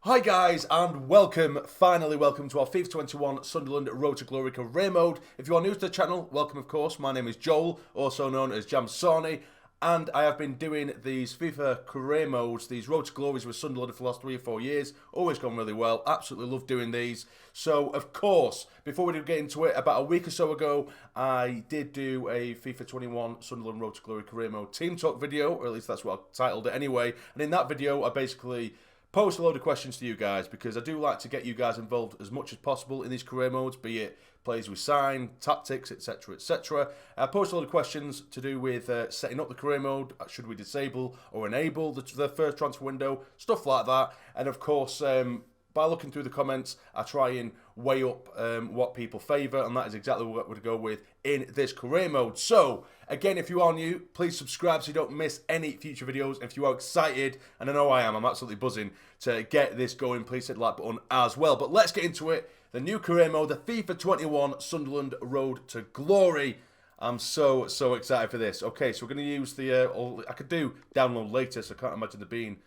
Hi guys and welcome, finally welcome to our FIFA 21 Sunderland Road to Glory career mode. If you are new to the channel, welcome of course. My name is Joel, also known as jamsarny, and I have been doing these FIFA career modes, these Road to Glories with Sunderland for the last 3 or 4 years. Always gone really well, absolutely love doing these. So of course, before we do get into it, about a week or so ago, I did do a FIFA 21 Sunderland Road to Glory career mode team talk video, or at least that's what I titled it anyway. And in that video, I basically post a load of questions to you guys because I do like to get you guys involved as much as possible in these career modes, be it plays we sign, tactics, etc, etc. I post a load of questions to do with setting up the career mode, should we disable or enable the first transfer window, stuff like that. And of course, by looking through the comments, I try and weigh up what people favour, and that is exactly what we're going to go with in this career mode. So, again, if you are new, please subscribe so you don't miss any future videos. If you are excited, and I know I am, I'm absolutely buzzing to get this going, please hit the like button as well. But let's get into it. The new career mode, the FIFA 21 Sunderland Road to Glory. I'm so excited for this. Okay, so we're going to use the, I could do download later, so I can't imagine there being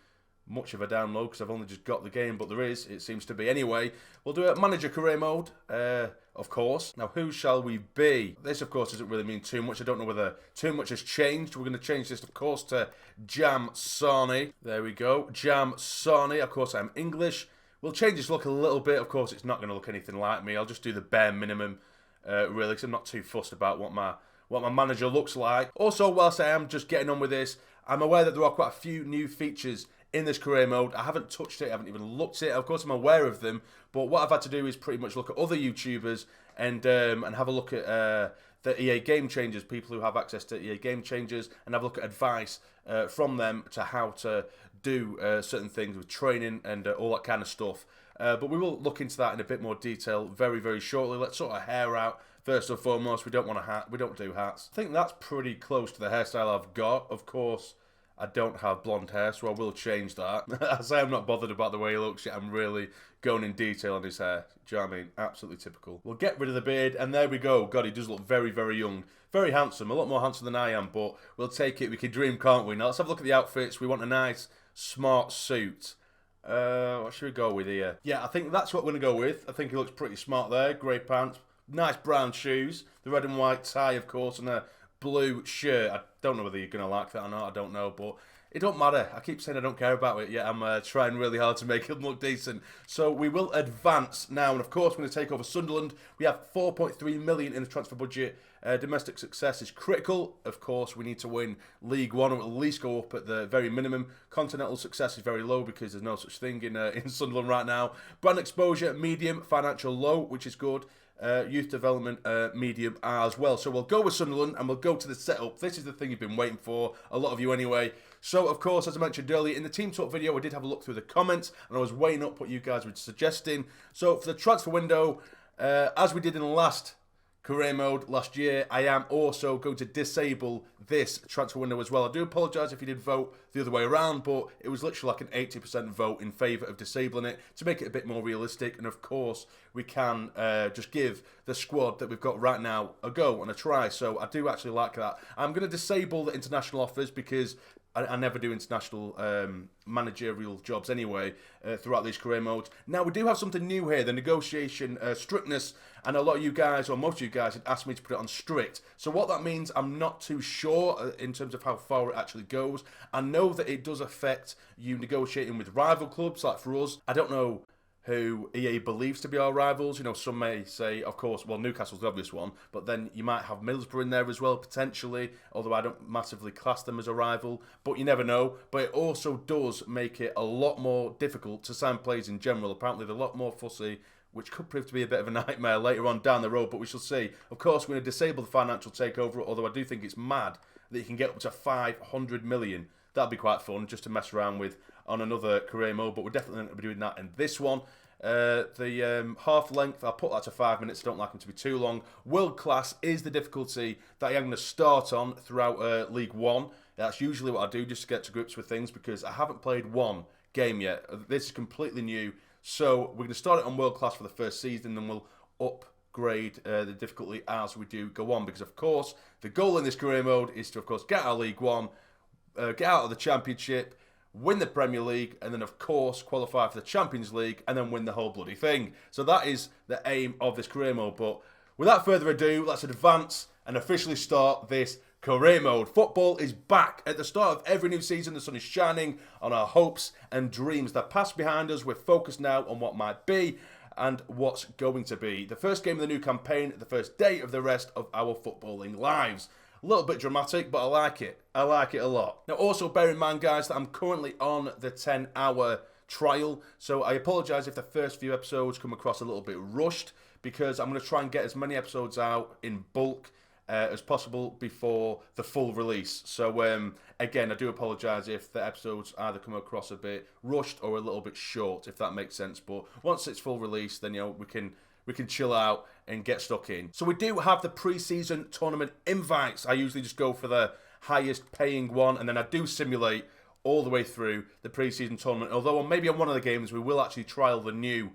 much of a download because I've only just got the game, but there is, it seems to be. Anyway, we'll do a manager career mode, of course. Now, who shall we be? This, of course, doesn't really mean too much. I don't know whether too much has changed. We're going to change this, of course, to jamsarny. There we go, jamsarny. Of course, I'm English. We'll change this look a little bit. Of course, it's not going to look anything like me. I'll just do the bare minimum, really, because I'm not too fussed about what my manager looks like. Also, whilst I am just getting on with this, I'm aware that there are quite a few new features in this career mode. I haven't touched it, I haven't even looked at it. Of course, I'm aware of them, but what I've had to do is pretty much look at other YouTubers and have a look at the EA Game Changers, people who have access to EA Game Changers, and have a look at advice from them to how to do certain things with training and all that kind of stuff. But we will look into that in a bit more detail very, very shortly. Let's sort of hair out first and foremost. We don't want a hat. We don't do hats. I think that's pretty close to the hairstyle I've got. Of course, I don't have blonde hair, so I will change that. I say I'm not bothered about the way he looks yet. I'm really going in detail on his hair. Do you know what I mean? Absolutely typical. We'll get rid of the beard, and there we go. God, he does look very, very young. Very handsome. A lot more handsome than I am, but we'll take it. We can dream, can't we? Now, let's have a look at the outfits. We want a nice, smart suit. What should we go with here? Yeah, I think that's what we're going to go with. I think he looks pretty smart there. Grey pants. Nice brown shoes. The red and white tie, of course, and a blue shirt. I don't know whether you're going to like that or not, I don't know, but it don't matter. I keep saying I don't care about it, yet I'm trying really hard to make him look decent. So we will advance now, and of course we're going to take over Sunderland. We have 4.3 million in the transfer budget. Domestic success is critical. Of course, we need to win League One, or at least go up at the very minimum. Continental success is very low because there's no such thing in Sunderland right now. Brand exposure, medium. Financial, low, which is good. Youth development, medium as well. So we'll go with Sunderland and we'll go to the setup. This is the thing you've been waiting for, a lot of you anyway. So of course, as I mentioned earlier, in the team talk video, I did have a look through the comments and I was weighing up what you guys were suggesting. So for the transfer window, as we did in the last career mode last year, I am also going to disable this transfer window as well. I do apologise if you did vote the other way around, but it was literally like an 80% vote in favour of disabling it to make it a bit more realistic. And of course, we can just give the squad that we've got right now a go and a try. So I do actually like that. I'm going to disable the international offers because I never do international managerial jobs anyway throughout these career modes. Now, we do have something new here, the negotiation strictness, and a lot of you guys, or most of you guys, had asked me to put it on strict. So what that means, I'm not too sure in terms of how far it actually goes. I know that it does affect you negotiating with rival clubs, like for us. I don't know who EA believes to be our rivals. You know, some may say, of course, well, Newcastle's the obvious one, but then you might have Middlesbrough in there as well, potentially, although I don't massively class them as a rival, but you never know. But it also does make it a lot more difficult to sign players in general. Apparently, they're a lot more fussy, which could prove to be a bit of a nightmare later on down the road, but we shall see. Of course, we're going to disable the financial takeover, although I do think it's mad that you can get up to 500 million. That'd be quite fun just to mess around with on another career mode, but we're definitely going to be doing that in this one. The half length, I'll put that to 5 minutes. I don't like them to be too long. World class is the difficulty that I'm going to start on throughout League One. That's usually what I do just to get to grips with things because I haven't played one game yet. This is completely new. So we're going to start it on world class for the first season, and then we'll upgrade the difficulty as we do go on. Because of course, the goal in this career mode is to, of course, get out of League One, get out of the Championship, win the Premier League, and then of course qualify for the Champions League, and then win the whole bloody thing. So that is the aim of this career mode. But without further ado, let's advance and officially start this career mode. Football is back. At the start of every new season, the sun is shining on our hopes and dreams. The past behind us, we're focused now on what might be and what's going to be. The first game of the new campaign, the first day of the rest of our footballing lives. A little bit dramatic, but I like it. I like it a lot. Now, also bear in mind, guys, that I'm currently on the 10-hour trial, so I apologise if the first few episodes come across a little bit rushed, because I'm going to try and get as many episodes out in bulk as possible before the full release. So again, I do apologise if the episodes either come across a bit rushed or a little bit short, if that makes sense. But once it's full release, then we can chill out and get stuck in. So we do have the pre-season tournament invites. I usually just go for the highest paying one, and then I do simulate all the way through the pre-season tournament. Although maybe on one of the games we will actually trial the new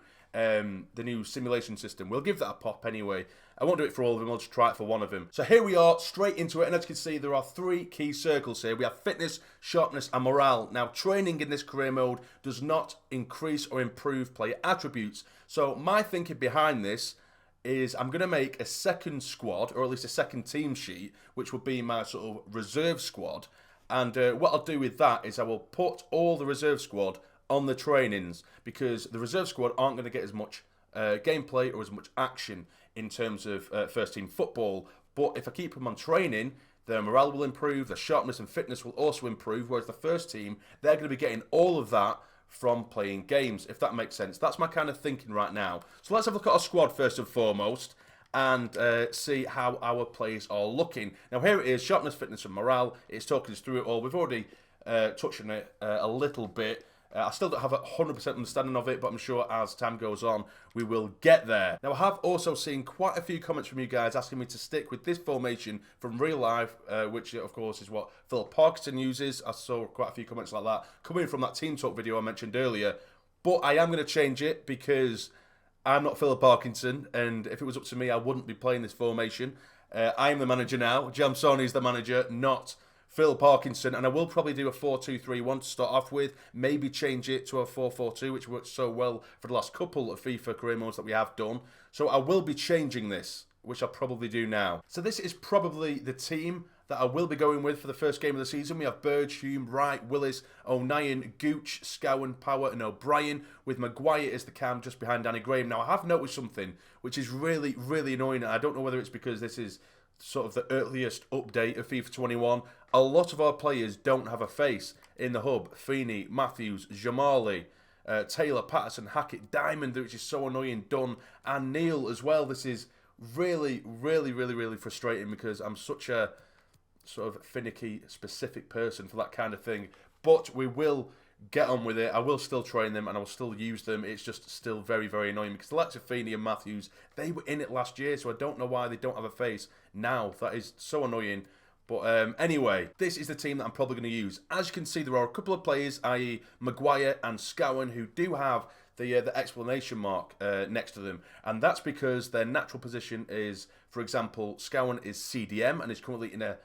simulation system. We'll give that a pop anyway. I won't do it for all of them, I'll just try it for one of them. So here we are, straight into it, and as you can see, there are 3 key circles here. We have fitness, sharpness, and morale. Now, training in this career mode does not increase or improve player attributes. So my thinking behind this is I'm going to make a second squad, or at least a second team sheet, which will be my sort of reserve squad. And what I'll do with that is I will put all the reserve squad on the trainings, because the reserve squad aren't going to get as much gameplay or as much action in terms of first team football. But if I keep them on training, their morale will improve, their sharpness and fitness will also improve, whereas the first team, they're going to be getting all of that from playing games, if that makes sense. That's my kind of thinking right now. So let's have a look at our squad first and foremost, and see how our players are looking. Now here it is, sharpness, fitness and morale. It's talking us through it all. We've already touched on it a little bit. I still don't have a 100% understanding of it, but I'm sure as time goes on, we will get there. Now, I have also seen quite a few comments from you guys asking me to stick with this formation from real life, which, of course, is what Philip Parkhurst uses. I saw quite a few comments like that coming from that Team Talk video I mentioned earlier. But I am going to change it because I'm not Philip Parkinson, and if it was up to me, I wouldn't be playing this formation. I am the manager now. Jamsarny is the manager, not Phil Parkinson, and I will probably do a 4-2-3-1 to start off with, maybe change it to a 4-4-2, which worked so well for the last couple of FIFA career modes that we have done. So I will be changing this, which I'll probably do now. So this is probably the team that I will be going with for the first game of the season. We have Burge, Hume, Wright, Willis, O'Nien, Gooch, Scowen, Power and O'Brien, with Maguire as the cam just behind Danny Graham. Now I have noticed something which is really, really annoying. I don't know whether it's because this is sort of the earliest update of FIFA 21. A lot of our players don't have a face in the hub. Feeney, Matthews, Jamali, Taylor, Patterson, Hackett, Diamond, which is so annoying, Dunn, and Neil as well. This is really, really, really, really frustrating because I'm such a sort of finicky, specific person for that kind of thing. But we will get on with it. I will still train them and I will still use them. It's just still very, very annoying because the likes of Feeney and Matthews, they were in it last year, so I don't know why they don't have a face now. That is so annoying. But anyway, this is the team that I'm probably going to use. As you can see, there are a couple of players, i.e. Maguire and Scowen, who do have the explanation mark next to them. And that's because their natural position is, for example, Scowen is CDM and is currently in a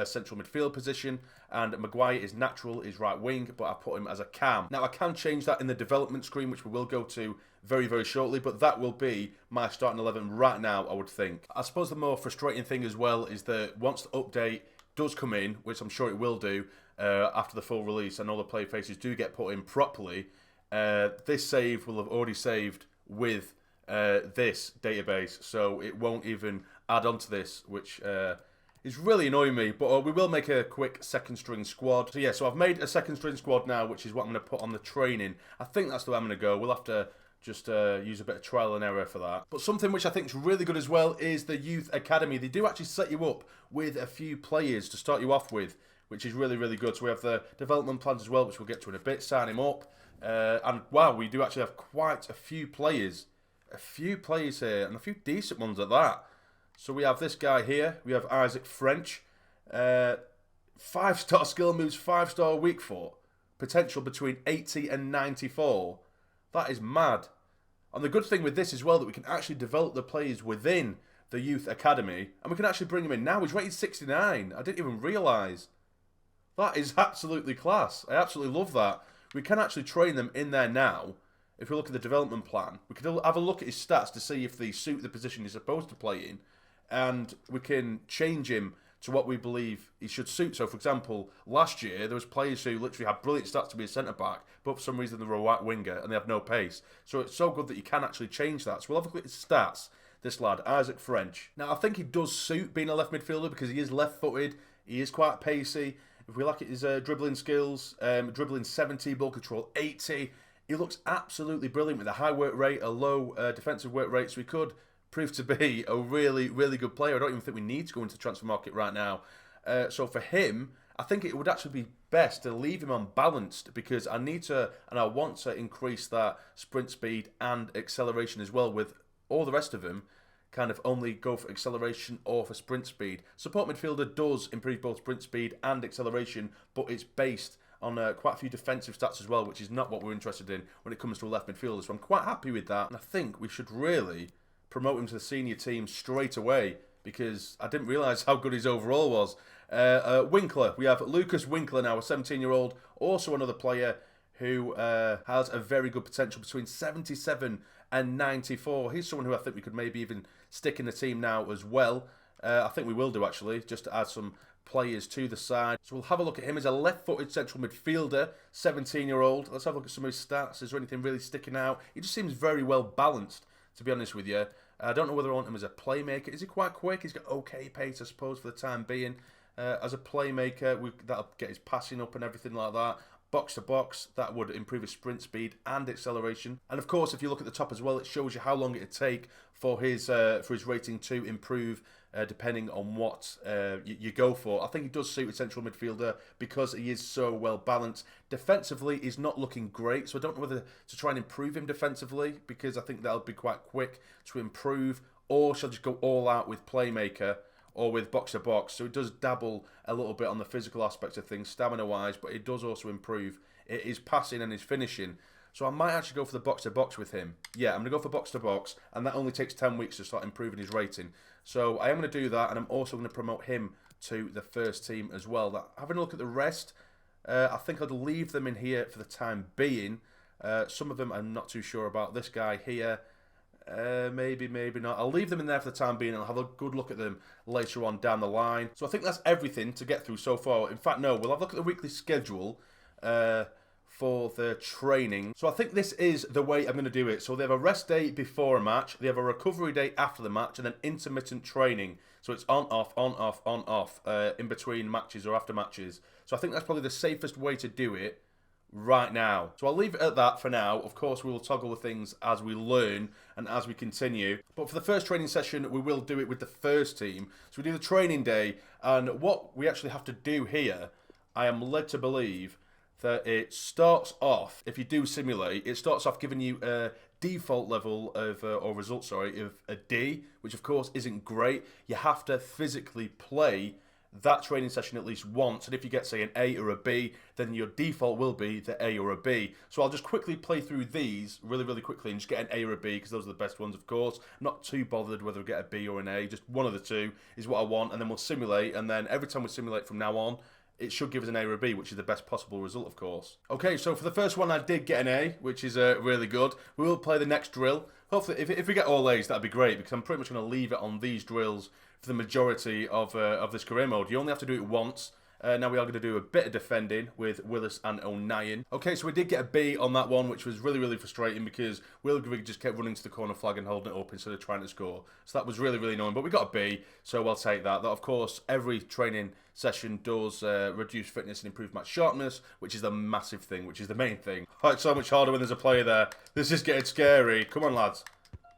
central midfield position, and Maguire is natural, is right wing, but I put him as a cam. Now I can change that in the development screen, which we will go to very, very shortly, but that will be my starting 11 right now, I would think. I suppose the more frustrating thing as well is that once the update does come in, which I'm sure it will do after the full release and all the play faces do get put in properly, this save will have already saved with this database, so it won't even add on to this, which is really annoying me, but we will make a quick second string squad. So yeah, so I've made a second string squad now, which is what I'm going to put on the training. I think that's the way I'm going to go. We'll have to just use a bit of trial and error for that. But something which I think is really good as well is the Youth Academy. They do actually set you up with a few players to start you off with, which is really, really good. So we have the development plans as well, which we'll get to in a bit, sign him up. And wow, we do actually have quite a few players. A few players here, and a few decent ones at that. So we have this guy here. We have Isaac French. 5-star skill moves, 5-star weak foot. Potential between 80 and 94. That is mad. And the good thing with this as well, that we can actually develop the players within the Youth Academy. And we can actually bring him in now. He's rated 69. I didn't even realise. That is absolutely class. I absolutely love that. We can actually train them in there now. If we look at the development plan, we can have a look at his stats to see if they suit the position he's supposed to play in. And we can change him to what we believe he should suit. So, for example, last year, there was players who literally had brilliant stats to be a centre-back, but for some reason they were a right winger and they have no pace. So it's so good that you can actually change that. So we'll have a look at his stats, this lad, Isaac French. Now, I think he does suit being a left midfielder because he is left-footed, he is quite pacey. If we look at his dribbling skills, dribbling 70, ball control 80, he looks absolutely brilliant with a high work rate, a low defensive work rate, so he could prove to be a really, really good player. I don't even think we need to go into the transfer market right now. So for him, I think it would actually be best to leave him unbalanced because I need to and I want to increase that sprint speed and acceleration as well, with all the rest of them kind of only go for acceleration or for sprint speed. Support midfielder does improve both sprint speed and acceleration, but it's based on quite a few defensive stats as well, which is not what we're interested in when it comes to a left midfielder. So I'm quite happy with that, and I think we should really promote him to the senior team straight away because I didn't realise how good his overall was. Winkler, we have Lucas Winkler now, a 17-year-old, also another player who has a very good potential between 77 and 94. He's someone who I think we could maybe even stick in the team now as well. I think we will do actually, just to add some players to the side. So we'll have a look at him as a left-footed central midfielder, 17-year-old. Let's have a look at some of his stats. Is there anything really sticking out? He just seems very well balanced, to be honest with you. I don't know whether I want him as a playmaker. Is he quite quick? He's got okay pace, I suppose, for the time being. As a playmaker, that'll get his passing up and everything like that. Box to box, that would improve his sprint speed and acceleration. And of course, if you look at the top as well, it shows you how long it'd take for his rating to improve, depending on what you go for. I think he does suit a central midfielder because he is so well balanced. Defensively, he's not looking great, so I don't know whether to try and improve him defensively because I think that'll be quite quick to improve, or shall I just go all out with playmaker or with box-to-box. So it does dabble a little bit on the physical aspects of things, stamina-wise, but it does also improve his passing and his finishing. So I might actually go for the box-to-box with him. Yeah, I'm going to go for box-to-box, and that only takes 10 weeks to start improving his rating. So I am going to do that, and I'm also going to promote him to the first team as well. Having a look at the rest, I think I'd leave them in here for the time being. Some of them I'm not too sure about. This guy here, maybe not. I'll leave them in there for the time being and I'll have a good look at them later on down the line. So I think that's everything to get through so far. In fact, no, we'll have a look at the weekly schedule for the training. So I think this is the way I'm going to do it. So they have a rest day before a match, they have a recovery day after the match, and then intermittent training. So it's on, off, in between matches or after matches. So I think that's probably the safest way to do it right now. So I'll leave it at that for now. Of course, we will toggle the things as we learn and as we continue. But for the first training session, we will do it with the first team. So we do the training day, and what we actually have to do here, I am led to believe that it starts off, if you do simulate, it starts off giving you a default level of, or result, sorry, of a D, which of course isn't great. You have to physically play that training session at least once, and if you get, say, an A or a B, then your default will be the A or a B. So I'll just quickly play through these really quickly and just get an A or a B, because those are the best ones, of course. I'm not too bothered whether we get a B or an A, just one of the two is what I want, and then we'll simulate, and then every time we simulate from now on, it should give us an A or a B, which is the best possible result, of course. Okay, so for the first one, I did get an A, which is really good. We will play the next drill. Hopefully, if we get all A's, that'd be great, because I'm pretty much going to leave it on these drills for the majority of this career mode. You only have to do it once. Now we are going to do a bit of defending with Willis and O'Nien. Okay, so we did get a B on that one, which was really frustrating because Will Grigg just kept running to the corner flag and holding it up instead of trying to score. So that was really annoying, but we got a B, so I'll take that. That, of course, every training session does reduce fitness and improve match sharpness, which is the massive thing, which is the main thing. Oh, it's so much harder when there's a player there. This is getting scary. Come on, lads.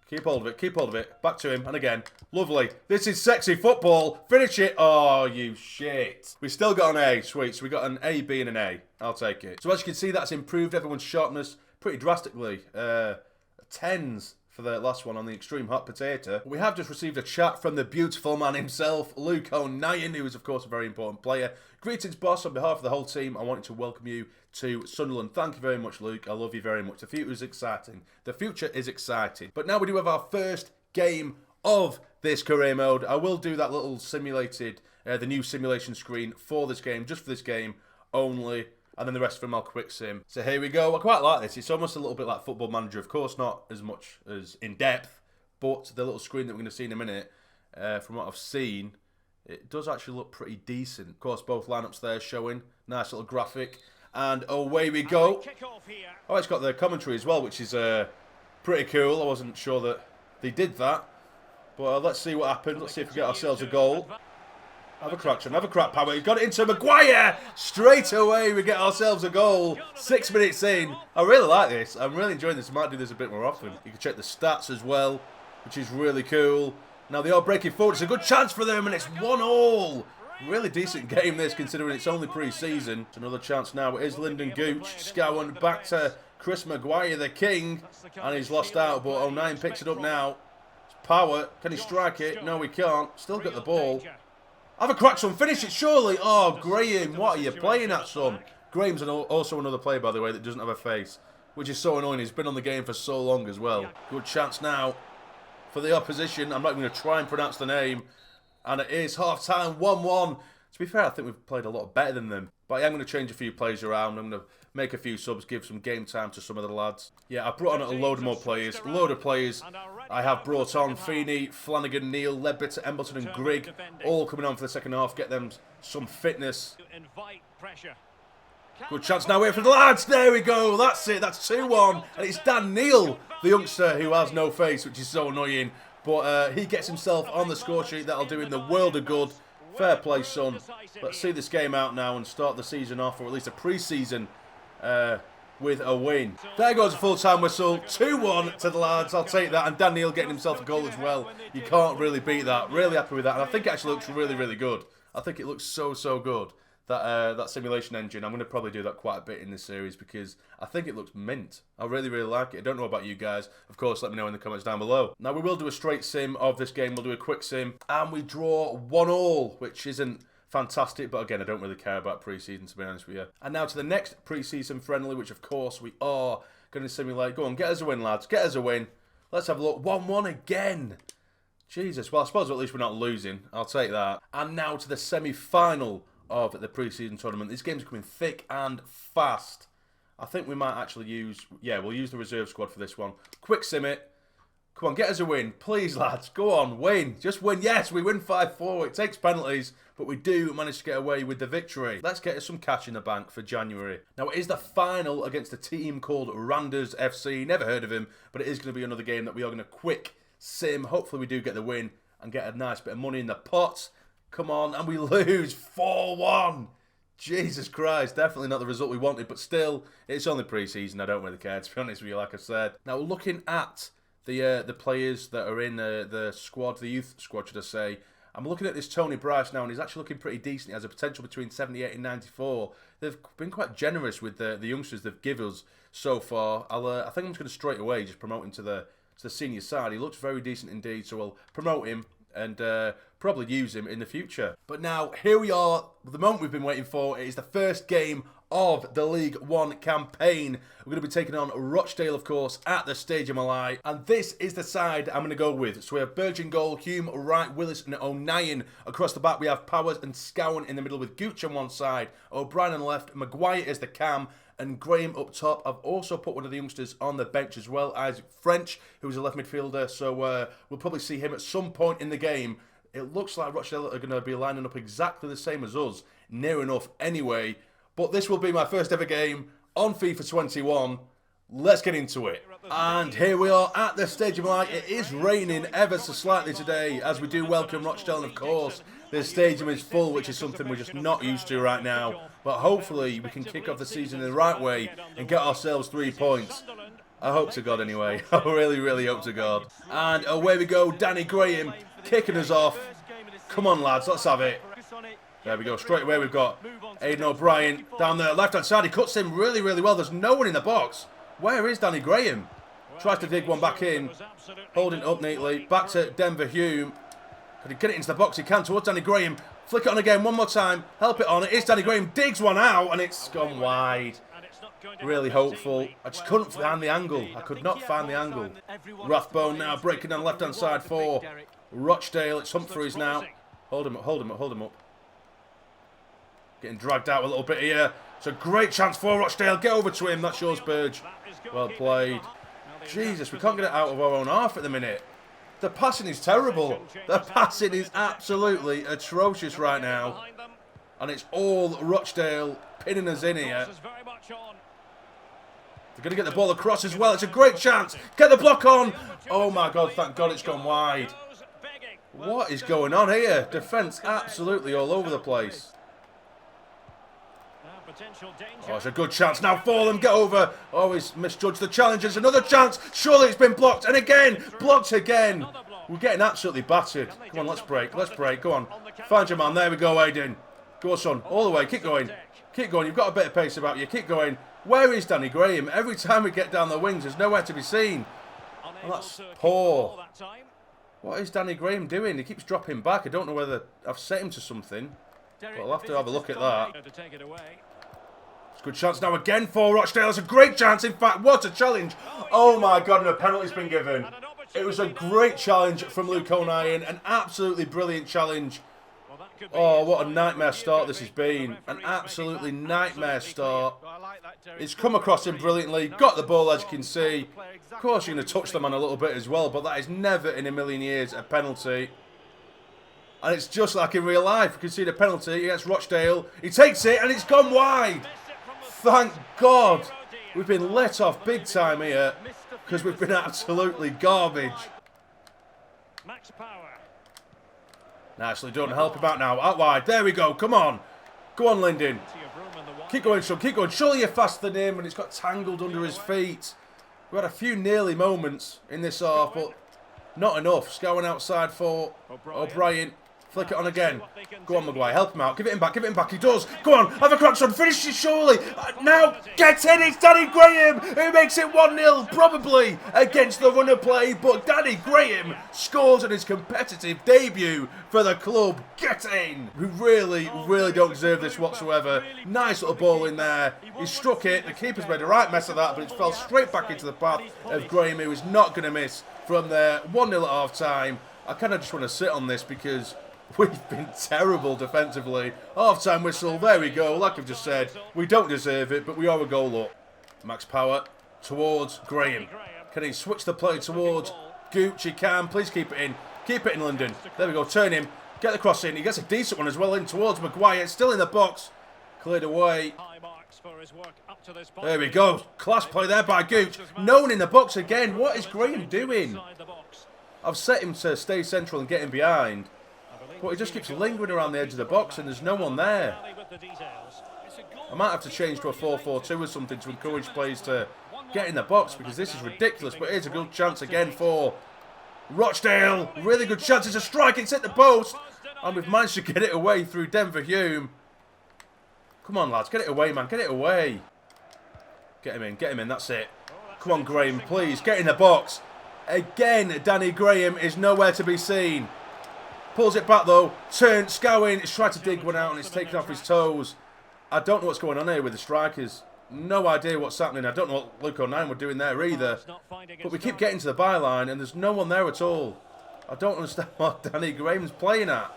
Keep hold of it. Back to him, and again. Lovely. This is sexy football. Finish it. Oh, you shit. We still got an A. Sweet. So we got an A, B, and an A. I'll take it. So as you can see, that's improved everyone's sharpness pretty drastically. Tens for the last one on the extreme hot potato. We have just received a chat from the beautiful man himself, Luke O'Nien, who is, of course, a very important player. Greetings, boss. On behalf of the whole team, I wanted to welcome you to Sunderland. Thank you very much, Luke. I love you very much. The future is exciting. The future is exciting. But now we do have our first game of this career mode. I will do that little simulated, the new simulation screen for this game, just for this game, only. And then the rest of them I'll quick sim. So here we go. I quite like this. It's almost a little bit like Football Manager. Of course, not as much as in depth, but the little screen that we're going to see in a minute, from what I've seen, it does actually look pretty decent. Of course, both lineups there showing. Nice little graphic. And away we go. Oh, it's got the commentary as well, which is pretty cool. I wasn't sure that they did that. But let's see what happened. Let's see if we get ourselves a goal. Have a crack, Sean. Have a crack, Power. He's got it into Maguire. Straight away, we get ourselves a goal. 6 minutes in. I really like this. I'm really enjoying this. I might do this a bit more often. You can check the stats as well, which is really cool. Now they are breaking forward. It's a good chance for them, and it's 1-1. Really decent game, this, considering it's only pre-season. It's another chance now. It is Lyndon Gooch. Scowen back to Chris Maguire, the king. And he's lost out, but 09 picks it up now. It's Power. Can he strike it? No, he can't. Still got the ball. Have a crack, son. Finish it, surely. Oh, Graham, what are you playing at, son? Graham's also another player, by the way, that doesn't have a face, which is so annoying. He's been on the game for so long as well. Good chance now for the opposition. I'm not going to try and pronounce the name. And it is half-time, 1-1. To be fair, I think we've played a lot better than them. But I am going to change a few players around. I'm going to make a few subs, give some game time to some of the lads. Yeah, I've brought on a load more players. A load of players. I have brought on Feeney, Flanagan, Neil, Ledbetter, Embleton and Grigg. All coming on for the second half. Get them some fitness. Good chance now. Wait for the lads. There we go. That's it. That's 2-1. And it's Dan Neil, the youngster who has no face, which is so annoying. But he gets himself on the score sheet. That'll do him the world of good. Fair play, son. Let's see this game out now and start the season off, or at least a pre-season, with a win. There goes a full-time whistle. 2-1 to the lads. I'll take that. And Dan Neil getting himself a goal as well. You can't really beat that. Really happy with that. And I think it actually looks really, really good. I think it looks so, so good. That simulation engine, I'm going to probably do that quite a bit in this series because I think it looks mint. I really, really like it. I don't know about you guys. Of course, let me know in the comments down below. Now, we will do a straight sim of this game. We'll do a quick sim. And we draw 1-1, which isn't fantastic. But again, I don't really care about pre-season, to be honest with you. And now to the next pre-season friendly, which, of course, we are going to simulate. Go on, get us a win, lads. Get us a win. Let's have a look. 1-1 again. Jesus. Well, I suppose at least we're not losing. I'll take that. And now to the semi-final of the pre-season tournament. This game's coming thick and fast. I think we might actually use... Yeah, we'll use the reserve squad for this one. Quick sim it. Come on, get us a win. Please, lads. Go on, win. Just win. Yes, we win 5-4. It takes penalties, but we do manage to get away with the victory. Let's get us some cash in the bank for January. Now, it is the final against a team called Randers FC. Never heard of him, but it is going to be another game that we are going to quick sim. Hopefully, we do get the win and get a nice bit of money in the pot. Come on, and we lose 4-1. Jesus Christ, definitely not the result we wanted, but still, it's only pre-season. I don't really care, to be honest with you, like I said. Now, looking at the players that are in the squad, the youth squad, should I say, I'm looking at this Tony Bryce now, and he's actually looking pretty decent. He has a potential between 78 and 94. They've been quite generous with the youngsters they've given us so far. I think I'm just going to straight away just promote him to the senior side. He looks very decent indeed, so we'll promote him and probably use him in the future. But now, here we are, the moment we've been waiting for. It is the first game of the League One campaign. We're going to be taking on Rochdale, of course, at the Stadium Ally. And this is the side I'm going to go with. So we have Burge in goal, Hume, Wright, Willis and O'Nien. Across the back, we have Powers and Scowen in the middle with Gooch on one side, O'Brien on the left, Maguire is the cam, and Graham up top. I've also put one of the youngsters on the bench as well, Isaac French, who's a left midfielder. So we'll probably see him at some point in the game. It looks like Rochdale are going to be lining up exactly the same as us, near enough anyway. But this will be my first ever game on FIFA 21. Let's get into it. And here we are at the Stadium Light. It is raining ever so slightly today, as we do welcome Rochdale. And of course, the stadium is full, which is something we're just not used to right now. But hopefully, we can kick off the season in the right way and get ourselves 3 points. I hope to God anyway. I really, really hope to God. And away we go. Danny Graham kicking us off. Come on, lads. Let's have it. There we go. Straight away, we've got Haydn O'Brien down the left-hand side. He cuts in really, really well. There's no one in the box. Where is Danny Graham? Tries to dig one back in. Holding up neatly. Back to Denver Hume. Could he get it into the box? He can towards Danny Graham. Flick it on again one more time. Help it on. It is Danny Graham. Digs one out and it's gone wide. Really hopeful. I just couldn't find the angle. I could not find the angle. Rathbone now breaking down left-hand side for Rochdale. It's Humphreys now. Hold him up, hold him up, hold him up. Getting dragged out a little bit here. It's a great chance for Rochdale. Get over to him. That's yours, Burge. Well played. Jesus, we can't get it out of our own half at the minute. The passing is terrible. The passing is absolutely atrocious right now. And it's all Rochdale pinning us in here. They're going to get the ball across as well. It's a great chance. Get the block on. Oh my God, thank God it's gone wide. What is going on here? Defence absolutely all over the place. Oh, it's a good chance now for them. Get over. Oh, he's misjudged the challenge. It's another chance. Surely it's been blocked. And again, blocked again. We're getting absolutely battered. Come on, let's break. Let's break. Go on. Find your man. There we go, Haydn. Go on, son. All the way. Keep going. Keep going. You've got a bit of pace about you. Keep going. Where is Danny Graham? Every time we get down the wings, there's nowhere to be seen. Well, that's poor. What is Danny Graham doing? He keeps dropping back. I don't know whether I've set him to something. But I'll have to have a look at that. It's a good chance now again for Rochdale. It's a great chance. In fact, what a challenge. Oh my God, and a penalty's been given. It was a great challenge from Luke O'Nien. An absolutely brilliant challenge. Oh, what a nightmare start this has been. An absolutely nightmare start. It's come across him brilliantly. Got the ball, as you can see. Of course, you're going to touch the man a little bit as well, but that is never in a million years a penalty. And it's just like in real life. You can see the penalty against Rochdale. He takes it, and it's gone wide. Thank God. We've been let off big time here because we've been absolutely garbage. Nicely done. Help him out now. Out wide. There we go. Come on. Go on, Linden. Keep going, son. Keep going. Surely you're faster than him, and it's got tangled under his feet. We had a few nearly moments in this half, but not enough. Scowen outside for O'Brien. Flick it on again. Go on, Maguire. Help him out. Give it him back. Give it him back. He does. Go on. Have a crack, son. Finish it, surely. Now, get in. It's Danny Graham who makes it 1-0, probably against the runner play. But Danny Graham scores on his competitive debut for the club. Get in. We really, really don't deserve this whatsoever. Nice little ball in there. He struck it. The keeper's made a right mess of that, but it fell straight back into the path of Graham, who is not going to miss from there. 1-0 at half-time. I kind of just want to sit on this because we've been terrible defensively. Half-time whistle, there we go. Like I've just said, we don't deserve it, but we are a goal up. Max Power towards Graham. Can he switch the play towards Gooch? He can. Please keep it in. Keep it in, London. There we go. Turn him. Get the cross in. He gets a decent one as well in towards Maguire. Still in the box. Cleared away. There we go. Class play there by Gooch. No one in the box again. What is Graham doing? I've set him to stay central and get him behind. But he just keeps lingering around the edge of the box and there's no one there. I might have to change to a 4-4-2 or something to encourage players to get in the box because this is ridiculous. But here's a good chance again for Rochdale. Really good chance. It's a strike. It's hit the post. And we've managed to get it away through Denver Hume. Come on, lads. Get it away, man. Get it away. Get him in. Get him in. That's it. Come on, Graham. Please. Get in the box. Again, Danny Graham is nowhere to be seen. Pulls it back though. Turn, Scowen. He's tried to dig one out and it's taken off his toes. I don't know what's going on here with the strikers. No idea what's happening. I don't know what Luke O'Nien were doing there either. But we keep getting to the byline and there's no one there at all. I don't understand what Danny Graham's playing at.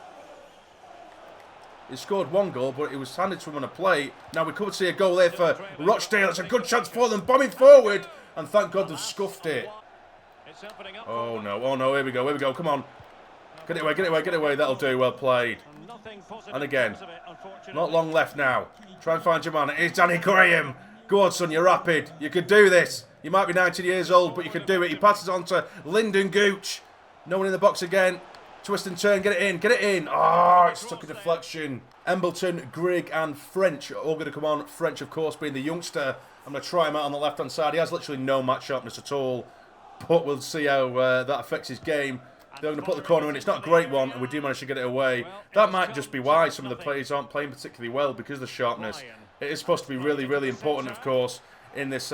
He scored one goal, but it was handed to him on a plate. Now we could see a goal there for Rochdale. It's a good chance for them. Bombing forward. And thank God they've scuffed it. Oh no, oh no, here we go, come on. Get it away, get it away, get it away, that'll do, well played. And again, not long left now. Try and find your man, it is Danny Graham. Go on son, you're rapid, you can do this. You might be 19 years old, but you can do it. He passes on to Lyndon Gooch. No one in the box again. Twist and turn, get it in, get it in. Oh, it's stuck in deflection. Embleton, Grigg and French are all going to come on. French, of course, being the youngster. I'm going to try him out on the left-hand side. He has literally no match sharpness at all. But we'll see how that affects his game. They're going to put the corner in. It's not a great one, and we do manage to get it away. That might just be why some of the players aren't playing particularly well, because of the sharpness. It is supposed to be really, really important, of course, in this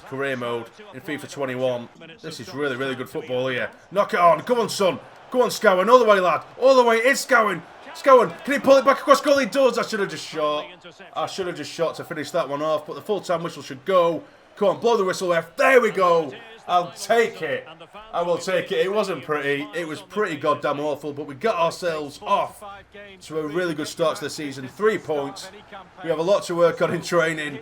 career mode, in FIFA 21. This is really, really good football here. Knock it on. Come on, son. Go on, Scowen. All the way, lad. All the way. It's Scowen. Scowen. Can he pull it back across goal? He does. I should have just shot. I should have just shot to finish that one off, but the full-time whistle should go. Come on, blow the whistle, F. There we go. I'll take it. I will take it. It wasn't pretty. It was pretty goddamn awful, but we got ourselves off to a really good start to the season. 3 points. We have a lot to work on in training,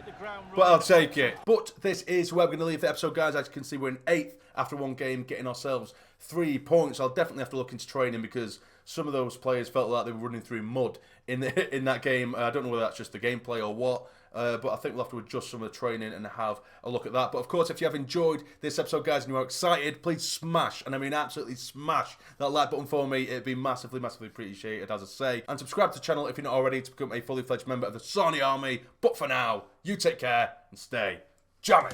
but I'll take it. But this is where we're going to leave the episode, guys. As you can see, we're in 8th after one game, getting ourselves 3 points. I'll definitely have to look into training because some of those players felt like they were running through mud in that game. I don't know whether that's just the gameplay or what. But I think we'll have to adjust some of the training and have a look at that. But of course, if you have enjoyed this episode, guys, and you are excited, please smash, and I mean absolutely smash, that like button for me. It'd be massively, massively appreciated, as I say. And subscribe to the channel if you're not already to become a fully fledged member of the Sarny Army. But for now, you take care and stay jamming.